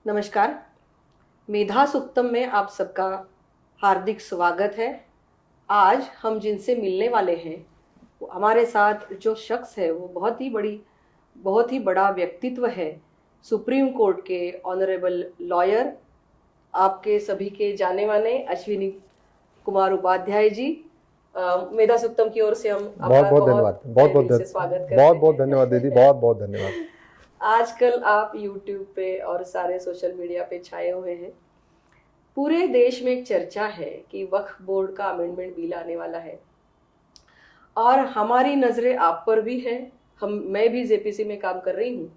नमस्कार। मेधा सूक्तम में आप सबका हार्दिक स्वागत है। आज हम जिनसे मिलने वाले हैं वो हमारे साथ जो शख्स है वो बहुत ही बड़ा व्यक्तित्व है। सुप्रीम कोर्ट के ऑनरेबल लॉयर, आपके सभी के जाने माने अश्विनी कुमार उपाध्याय जी। मेधा सूक्तम की ओर से हम बहुत बहुत धन्यवाद, बहुत बहुत से स्वागत करते बहुत बहुत हैं। धन्यवाद दीदी, बहुत बहुत धन्यवाद। आजकल आप YouTube पे और सारे सोशल मीडिया पे छाए हुए हैं। पूरे देश में एक चर्चा है कि वक्फ बोर्ड का अमेंडमेंट बिल आने वाला है और हमारी नज़रें आप पर भी है। मैं भी जेपीसी में काम कर रही हूँ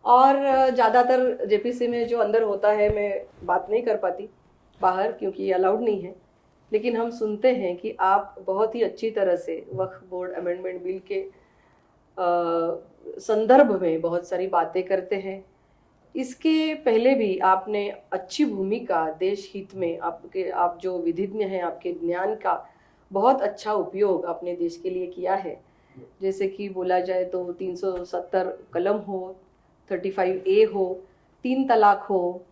और ज़्यादातर जेपीसी में जो अंदर होता है मैं बात नहीं कर पाती बाहर, क्योंकि ये अलाउड नहीं है। लेकिन हम सुनते हैं कि आप बहुत ही अच्छी तरह से वक्फ बोर्ड अमेंडमेंट बिल के संदर्भ में बहुत सारी बातें करते हैं। इसके पहले भी आपने अच्छी भूमिका देश हित में आप जो विधिज्ञ हैं, आपके ज्ञान का बहुत अच्छा उपयोग अपने देश के लिए किया है। जैसे कि बोला जाए तो 370 कलम हो, 35A हो, 3 तलाक हो,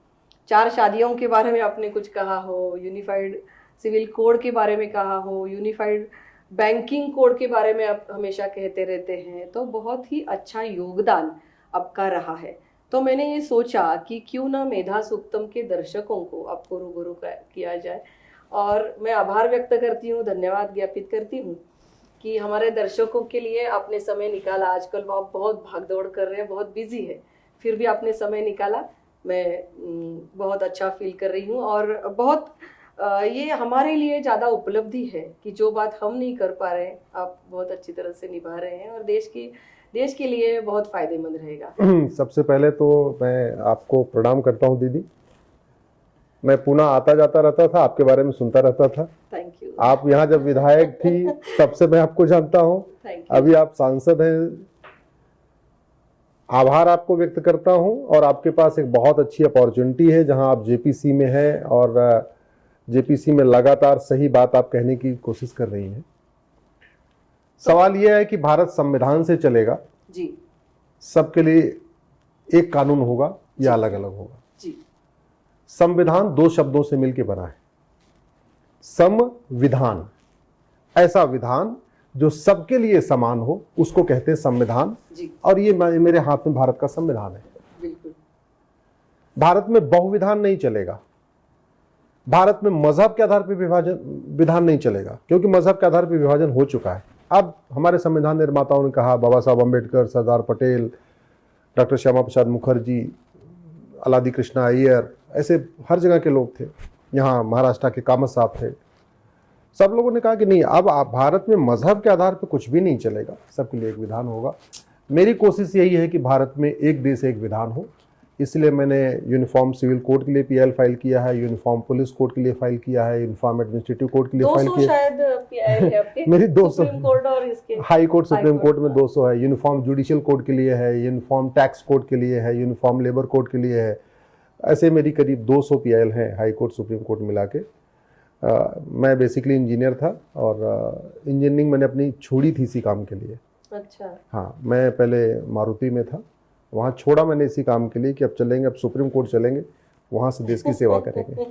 4 शादियों के बारे में आपने कुछ कहा हो, यूनिफाइड सिविल कोड के बारे में कहा हो, यूनिफाइड बैंकिंग कोड के बारे में आप हमेशा कहते रहते हैं। तो बहुत ही अच्छा योगदान आपका रहा है। तो मैंने ये सोचा कि क्यों ना मेधा सूक्तम के दर्शकों को आपको रूबरू किया जाए। और मैं आभार व्यक्त करती हूँ, धन्यवाद ज्ञापित करती हूँ कि हमारे दर्शकों के लिए आपने समय निकाला। आजकल आप बहुत भागदौड़ कर रहे हैं, बहुत बिजी है, फिर भी आपने समय निकाला। मैं बहुत अच्छा फील कर रही हूँ और बहुत ये हमारे लिए ज़्यादा उपलब्धि है कि जो बात हम नहीं कर पा रहे हैं आप बहुत अच्छी तरह से निभा रहे हैं और देश के लिए बहुत फायदेमंद रहेगा। सबसे पहले तो मैं आपको प्रणाम करता हूँ दीदी। मैं पुणे आता जाता रहता था, आपके बारे में सुनता रहता था। Thank you. आप यहाँ जब विधायक थी तब से मैं आपको जानता हूँ, अभी आप सांसद हैं। आभार आपको व्यक्त करता हूँ और आपके पास एक बहुत अच्छी अपॉर्चुनिटी है जहाँ आप जेपीसी में हैं और जेपीसी में लगातार सही बात आप कहने की कोशिश कर रही हैं। सवाल यह है कि भारत संविधान से चलेगा जी, सबके लिए एक कानून होगा या अलग अलग होगा जी। संविधान 2 शब्दों से मिलकर बना है, संविधान। ऐसा विधान जो सबके लिए समान हो उसको कहते हैं संविधान जी। और ये मेरे हाथ में भारत का संविधान है। बिल्कुल। भारत में बहुविधान नहीं चलेगा, भारत में मजहब के आधार पर विधान नहीं चलेगा, क्योंकि मजहब के आधार पर विभाजन हो चुका है। अब हमारे संविधान निर्माताओं ने कहा, बाबा साहब अम्बेडकर, सरदार पटेल, डॉक्टर श्यामा प्रसाद मुखर्जी, अलादी कृष्णा अय्यर, ऐसे हर जगह के लोग थे। यहाँ महाराष्ट्र के कामत साहब थे। सब लोगों ने कहा कि नहीं, अब भारत में मजहब के आधार पर कुछ भी नहीं चलेगा, सबके लिए एक विधान होगा। मेरी कोशिश यही है कि भारत में एक देश एक विधान हो। इसलिए मैंने यूनिफॉर्म सिविल कोड के लिए पीएल फाइल किया है, यूनिफॉर्म पुलिस कोड के लिए फाइल किया है, यूनिफॉर्म एडमिनिस्ट्रेटिव कोड के लिए फाइल किया है। शायद पीआईएल है आपके? मेरी 200 सुप्रीम कोर्ट और इसके हाई कोर्ट सुप्रीम कोर्ट में 200 है। यूनिफॉर्म जुडिशियल कोड के लिए है, यूनिफॉर्म टैक्स कोड के लिए है, यूनिफॉर्म लेबर कोड के लिए है। ऐसे मेरी करीब 200 पीएल हैं, हाई कोर्ट सुप्रीम कोर्ट मिला के। मैं बेसिकली इंजीनियर था और इंजीनियरिंग मैंने अपनी छोड़ी थी इसी काम के लिए। अच्छा। हाँ, मैं पहले मारुति में था, वहाँ छोड़ा मैंने इसी काम के लिए कि अब चलेंगे, अब सुप्रीम कोर्ट चलेंगे, वहाँ से देश की सेवा करेंगे।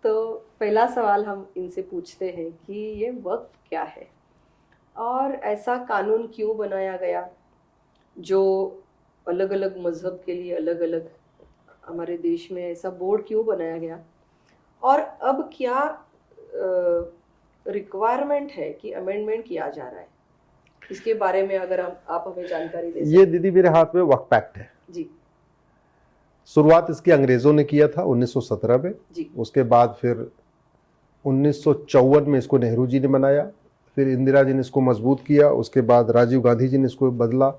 तो पहला सवाल हम इनसे पूछते हैं कि ये वक्फ क्या है और ऐसा कानून क्यों बनाया गया जो अलग अलग मजहब के लिए अलग अलग, हमारे देश में ऐसा बोर्ड क्यों बनाया गया और अब क्या रिक्वायरमेंट है कि अमेंडमेंट किया जा रहा है, इसके बारे में अगर आप हमें जानकारी दे। ये दीदी मेरे हाथ में वक्फ एक्ट है जी। शुरुआत इसकी अंग्रेजों ने किया था 1917 में जी। उसके बाद फिर 1954 में इसको नेहरू जी ने बनाया, फिर इंदिरा जी ने इसको मजबूत किया, उसके बाद राजीव गांधी जी ने इसको बदला।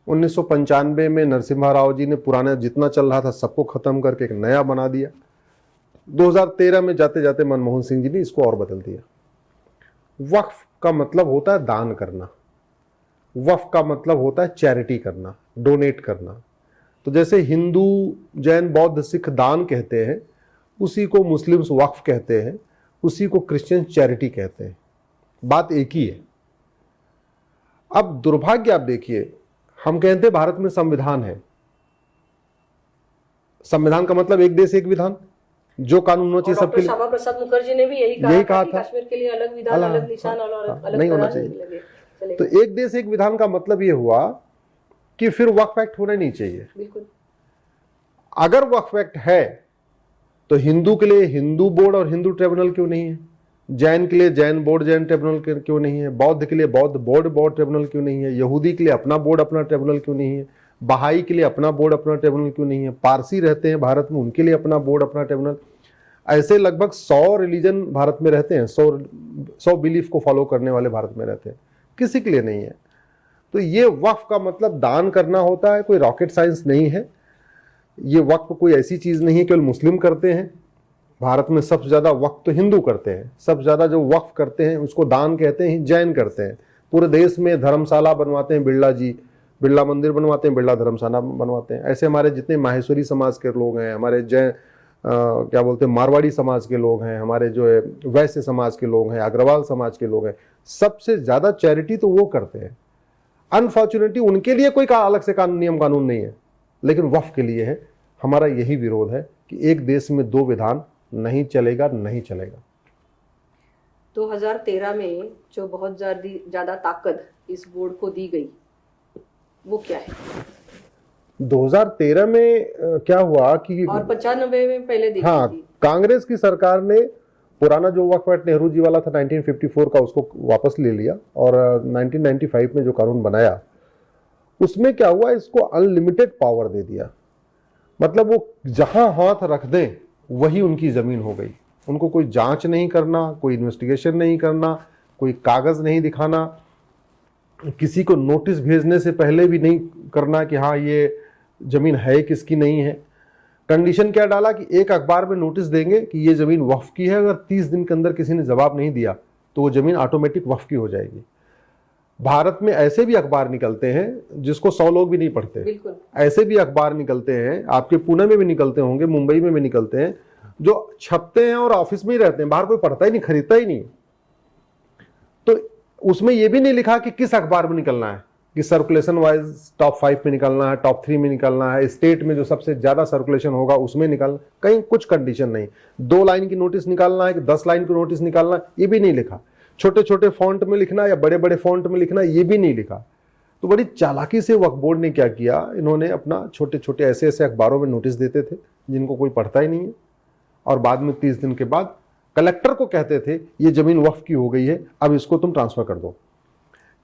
1995 में नरसिम्हा राव जी ने पुराना जितना चल रहा था सबको खत्म करके एक नया बना दिया। 2013 में जाते जाते मनमोहन सिंह जी ने इसको और बदल दिया। वक्फ का मतलब होता है दान करना, वक्फ का मतलब होता है चैरिटी करना, डोनेट करना। तो जैसे हिंदू, जैन, बौद्ध, सिख दान कहते हैं, उसी को मुस्लिम्स वक्फ कहते हैं, उसी को क्रिश्चियन चैरिटी कहते हैं। बात एक ही है। अब दुर्भाग्य आप देखिए, हम कहते हैं भारत में संविधान है, संविधान का मतलब एक देश एक विधान, जो कानून होना चाहिए सबके लिए। श्यामा प्रसाद मुखर्जी ने भी यही कहा था। कश्मीर के लिए अलग विधान, अलग निशान और अलग नहीं होना चाहिए। तो एक देश एक विधान का मतलब ये हुआ कि फिर वक्फ एक्ट होना नहीं चाहिए। बिल्कुल। अगर वक्फ एक्ट है तो हिंदू के लिए हिंदू बोर्ड और हिंदू ट्रिब्यूनल क्यों नहीं है, जैन के लिए जैन बोर्ड जैन ट्रिब्यूनल क्यों नहीं है, बौद्ध के लिए बौद्ध बोर्ड ट्रिब्यूनल क्यों नहीं है, यहूदी के लिए अपना बोर्ड अपना ट्रिब्यूनल क्यों नहीं है, बहाई के लिए अपना बोर्ड अपना ट्रिब्यूनल क्यों नहीं है, पारसी रहते हैं भारत में उनके लिए अपना बोर्ड अपना ट्रिब्यूनल। ऐसे लगभग 100 रिलीजन भारत में रहते हैं, 100 बिलीफ को फॉलो करने वाले भारत में रहते हैं, किसी के लिए नहीं है। तो ये वक्फ का मतलब दान करना होता है, कोई रॉकेट साइंस नहीं है। ये वक्फ कोई ऐसी चीज नहीं है केवल मुस्लिम करते हैं। भारत में सबसे ज्यादा वक्फ तो हिंदू करते हैं, सबसे ज्यादा जो वक्फ करते हैं उसको दान कहते हैं, जैन करते हैं। पूरे देश में धर्मशाला बनवाते हैं, बिरला जी बिरला मंदिर बनवाते हैं, बिरला धर्मशाला बनवाते हैं। ऐसे हमारे जितने माहेश्वरी समाज के लोग हैं, हमारे जैन क्या बोलते हैं मारवाड़ी समाज के लोग हैं, हमारे जो है वैश्य समाज के लोग हैं, अग्रवाल समाज के लोग हैं, सबसे ज्यादा चैरिटी तो वो करते हैं। अनफॉर्चुनेटली उनके लिए कोई अलग से नियम कानून नहीं है, लेकिन वक्फ के लिए है। हमारा यही विरोध है कि एक देश में दो विधान नहीं चलेगा, नहीं चलेगा। 2013 में जो बहुत ज्यादा ताकत इस बोर्ड को दी गई वो क्या है? 2013 में क्या हुआ कि और 95 में पहले दी हाँ, थी। कांग्रेस की सरकार ने पुराना जो वक्फ एक्ट नेहरू जी वाला था 1954 का, उसको वापस ले लिया और 1995 में जो कानून बनाया उसमें क्या हुआ, इसको अनलिमिटेड पावर दे दिया। मतलब वो जहां हाथ रख दें वही उनकी जमीन हो गई। उनको कोई जांच नहीं करना, कोई इन्वेस्टिगेशन नहीं करना, कोई कागज नहीं दिखाना, किसी को नोटिस भेजने से पहले भी नहीं करना कि हाँ ये जमीन है किसकी नहीं है। कंडीशन क्या डाला कि एक अखबार में नोटिस देंगे कि ये जमीन वक्फ की है, अगर 30 दिन के अंदर किसी ने जवाब नहीं दिया तो वो जमीन ऑटोमेटिक वक्फ की हो जाएगी। भारत में ऐसे भी अखबार निकलते हैं जिसको 100 लोग भी नहीं पढ़ते। बिल्कुल। ऐसे भी अखबार निकलते हैं, आपके पुणे में भी निकलते होंगे, मुंबई में भी निकलते हैं, जो छपते हैं और ऑफिस में ही रहते हैं, बाहर कोई पढ़ता ही नहीं, खरीदता ही नहीं। तो उसमें यह भी नहीं लिखा कि किस अखबार में निकलना है, कि सर्कुलेशन वाइज टॉप 5 में निकलना है, टॉप 3 में निकलना है, स्टेट में जो सबसे ज्यादा सर्कुलेशन होगा उसमें निकलना, कहीं कुछ कंडीशन नहीं। 2 लाइन की नोटिस निकालना है कि 10 लाइन की नोटिस निकालना, ये भी नहीं लिखा। छोटे छोटे फॉन्ट में लिखना या बड़े बड़े फॉन्ट में लिखना, ये भी नहीं लिखा। तो बड़ी चालाकी से वक्फ बोर्ड ने क्या किया, इन्होंने अपना छोटे छोटे ऐसे ऐसे अखबारों में नोटिस देते थे जिनको कोई पढ़ता ही नहीं है, और बाद में 30 दिन के बाद कलेक्टर को कहते थे ये जमीन वक्फ की हो गई है, अब इसको तुम ट्रांसफर कर दो।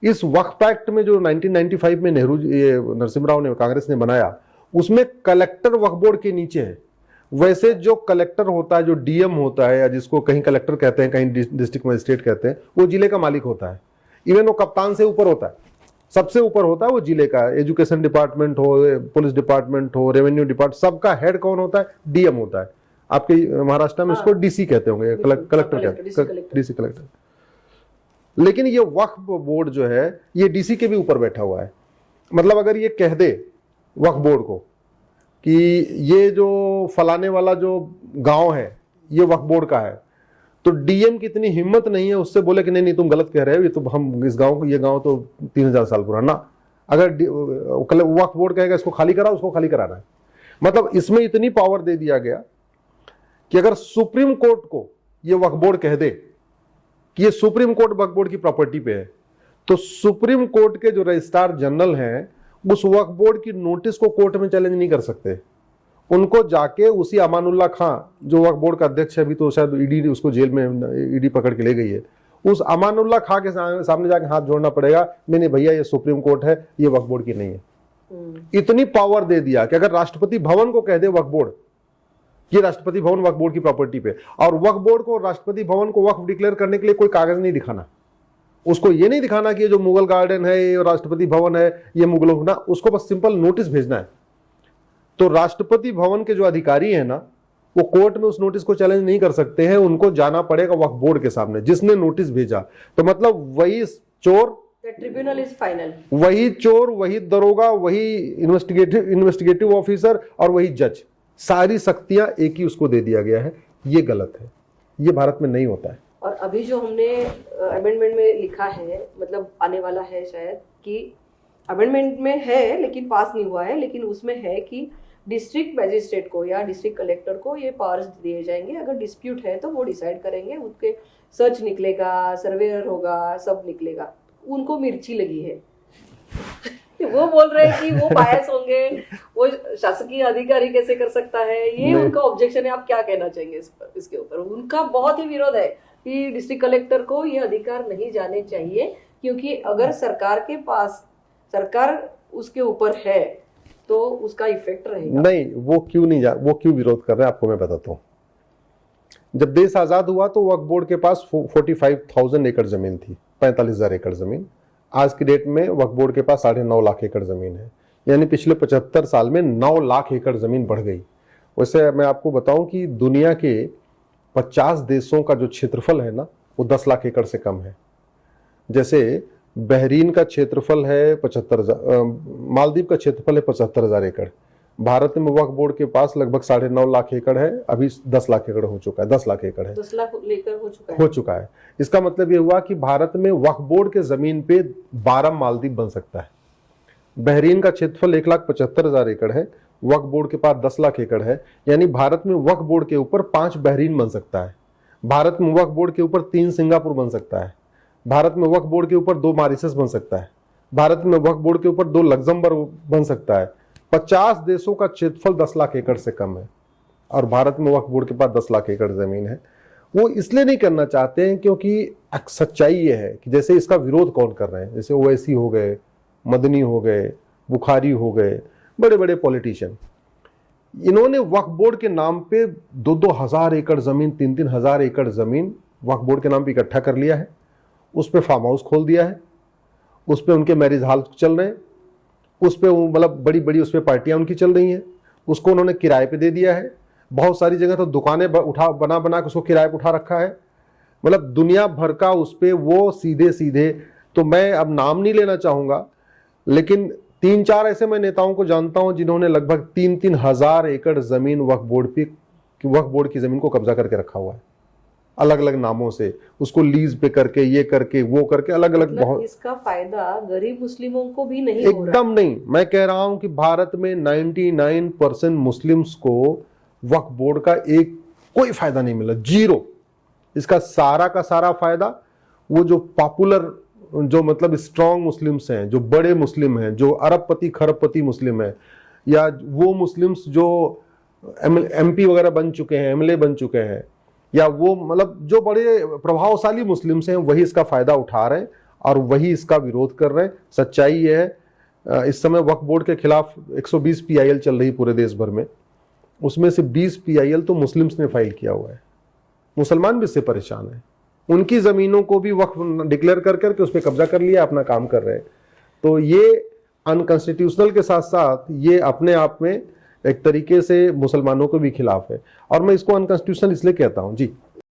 इस वक्फ एक्ट में जो 1995 में नरसिम्हा राव कांग्रेस ने बनाया, उसमें कलेक्टर वक्फ बोर्ड के नीचे है। वैसे जो कलेक्टर होता है, जो डीएम होता है, या जिसको कहीं कलेक्टर कहते हैं, कहीं डिस्ट्रिक्ट मजिस्ट्रेट कहते हैं, वो जिले का मालिक होता है। इवन वो कप्तान से ऊपर होता है, सबसे ऊपर होता है वो जिले का। एजुकेशन डिपार्टमेंट हो, पुलिस डिपार्टमेंट हो, रेवेन्यू डिपार्टमेंट, सबका हेड कौन होता है? डीएम होता है। आपके महाराष्ट्र में इसको डीसी कहते होंगे, कलेक्टर कहते हैं, डीसी कलेक्टर। लेकिन ये वक्फ बोर्ड जो है ये डीसी के भी ऊपर बैठा हुआ है। मतलब अगर ये कह दे वक्फ बोर्ड को कि ये जो फलाने वाला जो गांव है ये वक्फ बोर्ड का है, तो डीएम की इतनी हिम्मत नहीं है उससे बोले कि नहीं नहीं तुम गलत कह रहे हो, ये तो हम इस गांव को, ये गांव तो 3000 साल पुराना। अगर वक्फ बोर्ड कहेगा इसको खाली कराओ, उसको खाली कराना है। मतलब इसमें इतनी पावर दे दिया गया कि अगर सुप्रीम कोर्ट को ये वक्फ बोर्ड कह दे कि ये सुप्रीम कोर्ट वक्फ बोर्ड की प्रॉपर्टी पे है, तो सुप्रीम कोर्ट के जो रजिस्ट्रार जनरल हैं उस वक्फ बोर्ड की नोटिस को कोर्ट में चैलेंज नहीं कर सकते। उनको जाके उसी अमानुल्लाह खां जो वक्फ बोर्ड का अध्यक्ष है, अभी तो शायद ईडी उसको जेल में ईडी पकड़ के ले गई है, उस अमानुल्लाह खां के सामने जाके हाथ जोड़ना पड़ेगा, नहीं भैया ये सुप्रीम कोर्ट है, ये वक्फ बोर्ड की नहीं है। इतनी पावर दे दिया कि अगर राष्ट्रपति भवन को कह दे वक्फ बोर्ड, ये राष्ट्रपति भवन वक्फ बोर्ड की प्रॉपर्टी पे, और वक्फ बोर्ड को राष्ट्रपति भवन को वक्फ डिक्लेयर करने के लिए कोई कागज नहीं दिखाना, उसको ये नहीं दिखाना कि ये जो मुगल गार्डन है, ये राष्ट्रपति भवन है, ये मुगलों ना, उसको बस सिंपल नोटिस भेजना है। तो राष्ट्रपति भवन के जो अधिकारी है ना, वो कोर्ट में उस नोटिस को चैलेंज नहीं कर सकते हैं, उनको जाना पड़ेगा वक्फ बोर्ड के सामने जिसने नोटिस भेजा। तो मतलब वही चोर, ट्रिब्यूनल इज फाइनल, वही चोर, वही दरोगा, वही इन्वेस्टिगेटिव ऑफिसर और वही जज, सारी शक्तियां एक ही उसको दे दिया गया है। ये गलत है, ये भारत में नहीं होता है। और अभी जो हमने अमेंडमेंट में लिखा है, मतलब आने वाला है शायद, कि अमेंडमेंट में है लेकिन पास नहीं हुआ है, लेकिन उसमें है कि डिस्ट्रिक्ट मैजिस्ट्रेट को या डिस्ट्रिक्ट कलेक्टर को ये पावर्स दिए जाएंगे। अगर डिस्प्यूट है तो वो डिसाइड करेंगे, उनके सर्च निकलेगा, सर्वेयर होगा, सब निकलेगा। उनको मिर्ची लगी है वो बोल रहे हैं कि वो बायस होंगे, वो शासकीय अधिकारी कैसे कर सकता है, ये उनका ऑब्जेक्शन है। आप क्या कहना चाहेंगे इसके ऊपर? उनका बहुत ही विरोध है कि डिस्ट्रिक्ट कलेक्टर को ये अधिकार नहीं जाने चाहिए, क्योंकि अगर सरकार उसके ऊपर है तो उसका इफेक्ट रहेगा। नहीं, वो क्यों विरोध कर रहे हैं आपको मैं बताता हूँ। जब देश आजाद हुआ तो वक्फ बोर्ड के पास 45,000 एकड़ जमीन थी, 45,000 एकड़ जमीन। आज की डेट में वक्फ बोर्ड के पास 9.5 लाख एकड़ जमीन है, यानी पिछले 75 साल में 9 लाख एकड़ जमीन बढ़ गई। वैसे मैं आपको बताऊं कि दुनिया के 50 देशों का जो क्षेत्रफल है ना, वो 10 लाख एकड़ से कम है। जैसे बहरीन का क्षेत्रफल है 75,000, मालदीव का क्षेत्रफल है 75,000 एकड़। भारत में वक्फ बोर्ड के पास लगभग 9.5 लाख एकड़ है, अभी 10 लाख एकड़ हो चुका है, 10 लाख एकड़ है, 10 लाख लेकर हो चुका है। इसका मतलब ये हुआ कि भारत में वक्फ बोर्ड के जमीन पे 12 मालदीव बन सकता है। बहरीन का क्षेत्रफल 1,75,000 एकड़ है, वक्फ बोर्ड के पास 10 लाख एकड़ है, यानी भारत में वक्फ बोर्ड के ऊपर 5 बहरीन बन सकता है। भारत में वक्फ बोर्ड के ऊपर 3 सिंगापुर बन सकता है। भारत में वक्फ बोर्ड के ऊपर 2 मॉरिशस बन सकता है। भारत में वक्फ बोर्ड के ऊपर 2 लग्जमबर्ग बन सकता है। 50 देशों का क्षेत्रफल 10 लाख एकड़ से कम है और भारत में वक्फ बोर्ड के पास 10 लाख एकड़ जमीन है। वो इसलिए नहीं करना चाहते हैं क्योंकि सच्चाई ये है कि जैसे इसका विरोध कौन कर रहे हैं, जैसे ओवैसी हो गए, मदनी हो गए, बुखारी हो गए, बड़े बड़े पॉलिटिशियन, इन्होंने वक्फ बोर्ड के नाम पे 2-2 हजार एकड़ जमीन, 3-3 हजार एकड़ जमीन वक्फ बोर्ड के नाम पे इकट्ठा कर लिया है। उस पे फार्म हाउस खोल दिया है, उस पे उनके मैरिज हॉल चल रहे हैं, उस पे मतलब बड़ी बड़ी उस पे पार्टियां उनकी चल रही हैं, उसको उन्होंने किराए पे दे दिया है। बहुत सारी जगह तो दुकानें बना के उसको किराए पे उठा रखा है। मतलब दुनिया भर का उस पे वो सीधे, तो मैं अब नाम नहीं लेना चाहूंगा, लेकिन 3-4 ऐसे मैं नेताओं को जानता हूं जिन्होंने लगभग 3-3 हजार एकड़ जमीन वक्फ बोर्ड की जमीन को कब्जा करके रखा हुआ है, अलग अलग नामों से, उसको लीज पे करके, ये करके, वो करके, अलग अलग। बहुत इसका फायदा गरीब मुस्लिमों को भी नहीं हो रहा। एकदम नहीं। मैं कह रहा हूं कि भारत में 99% मुस्लिम्स को वक्फ बोर्ड का कोई फायदा नहीं मिला, 0। इसका सारा का सारा फायदा वो जो पॉपुलर, जो मतलब स्ट्रॉन्ग मुस्लिम्स हैं, जो बड़े मुस्लिम हैं, जो अरबपति खरबपति मुस्लिम हैं, या वो मुस्लिम्स जो MP वगैरह बन चुके हैं, MLA बन चुके हैं, या वो मतलब जो बड़े प्रभावशाली मुस्लिम्स हैं, वही इसका फायदा उठा रहे हैं और वही इसका विरोध कर रहे हैं। सच्चाई ये है, इस समय वक्फ बोर्ड के खिलाफ 120 PIL चल रही पूरे देश भर में, उसमें से 20 PIL तो मुस्लिम्स ने फाइल किया हुआ है। मुसलमान भी इससे परेशान है, उनकी जमीनों को भी वक्फ डिक्लेयर कर करके उस पर कब्जा कर लिया, अपना काम कर रहे हैं। तो ये अनकॉन्स्टिट्यूशनल के साथ साथ ये अपने आप में एक तरीके से मुसलमानों के भी खिलाफ है, और मैं इसको अनकॉन्स्टिट्यूशनल इसलिए कहता हूं जी।